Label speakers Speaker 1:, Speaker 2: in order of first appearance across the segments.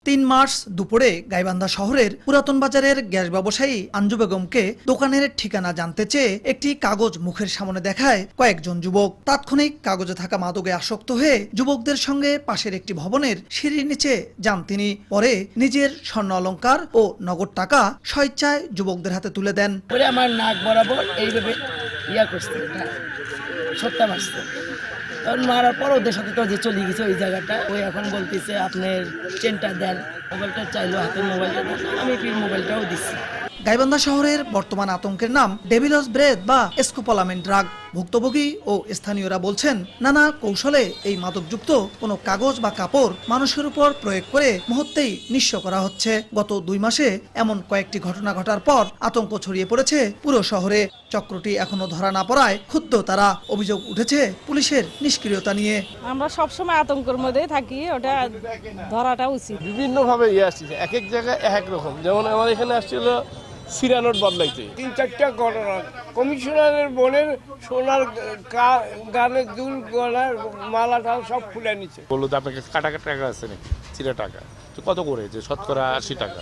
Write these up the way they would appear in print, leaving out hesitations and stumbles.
Speaker 1: ৩ March দুপুরে গাইবান্ধা শহরের পুরাতন বাজারের গ্যাস ব্যবসায়ী আঞ্জু বেগমকে দোকানের ঠিকানা জানতে চেয়ে একটি কাগজ মুখের সামনে দেখায় কয়েকজন যুবক। তাৎক্ষণিক কাগজে থাকা মাদকে আসক্ত হয়ে যুবকদের সঙ্গে পাশের একটি ভবনের সিঁড়ির নিচে যান তিনি। পরে নিজের স্বর্ণ অলংকার ও নগদ টাকা স্বেচ্ছায় যুবকদের হাতে তুলে দেন।
Speaker 2: আমার নাক বরাবর এইভাবে করছে, সত্যা মারছে। তখন মারার পর ওদের সাথে তো যে চলে গেছে ওই জায়গাটা, ওই এখন বলতেছে আপনার চেনটা দেন, মোবাইলটা চাইলো, হাতের মোবাইলটা দেন। আমি মোবাইলটাও দিচ্ছি।
Speaker 1: গাইবান্ধা শহরের বর্তমান আতঙ্কের নাম ডেভিলস ব্রেথ বা স্কোপোলামিন ড্রাগ। ভুক্তভোগী ও স্থানীয়রা বলছেন, নানা কৌশলে এই মাদকযুক্ত কোনো কাগজ বা কাপড় মানুষের উপর প্রয়োগ করে মুহূর্তেই নিঃস্ব করা হচ্ছে। গত 2 মাসে এমন কয়েকটি ঘটনা ঘটার পর আতঙ্ক ছড়িয়ে পড়েছে পুরো শহরে। চক্রটি এখনো ধরা না পড়ায় ক্ষুব্ধ তারা। অভিযোগ উঠেছে পুলিশের নিষ্ক্রিয়তা নিয়ে।
Speaker 3: আমরা সবসময় আতঙ্কের মধ্যেই থাকি, ওটা ধরাটা উচিত।
Speaker 4: বিভিন্নভাবে আসছে, এক এক জায়গায় এক রকম। যেমন আমার এখানে আসছিল সিরা নোট বদলাইতে
Speaker 5: 3-4টা ঘটনা। কমিশনারের বোনের সোনার গানের দুল গলার মালাটা সব খুলে নিচ্ছে।
Speaker 4: বললো যে আপনাকে কাটা টাকা আছে নাকি, সিরা টাকা তো কত করে, যে শতকরা 80 টাকা।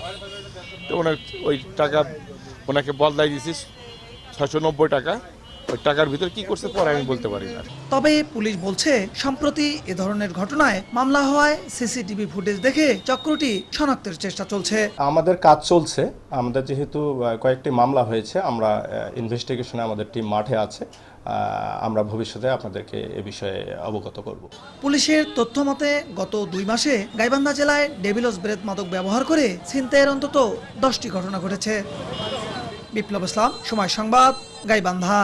Speaker 4: তো ওই টাকা ওনাকে বদলাই দিয়েছি 690 টাকা। ওই টাকার ভিতরে কি করছে পরে আমি বলতে পারি না।
Speaker 1: তবে পুলিশ বলছে, সম্প্রতি এ ধরনের ঘটনায় মামলা হওয়ায় সিসিটিভি ফুটেজ দেখে চক্রটি শনাক্তের চেষ্টা চলছে।
Speaker 6: আমাদের কাজ চলছে। আমাদের যেহেতু কয়েকটি মামলা হয়েছে, আমরা ইনভেস্টিগেশনে আমাদের টিম মাঠে আছে। আমরা ভবিষ্যতে আপনাদেরকে এ বিষয়ে অবগত করব।
Speaker 1: পুলিশের তথ্য মতে গত 2 মাসে গাইবান্ধা জেলায় ডেভিলস ব্রেথ মাদক ব্যবহার করে ছিনতাইয়ের অন্তত 10টি ঘটনা ঘটেছে। বিপ্লব ইসলাম, সময় সংবাদ, গাইবান্ধা।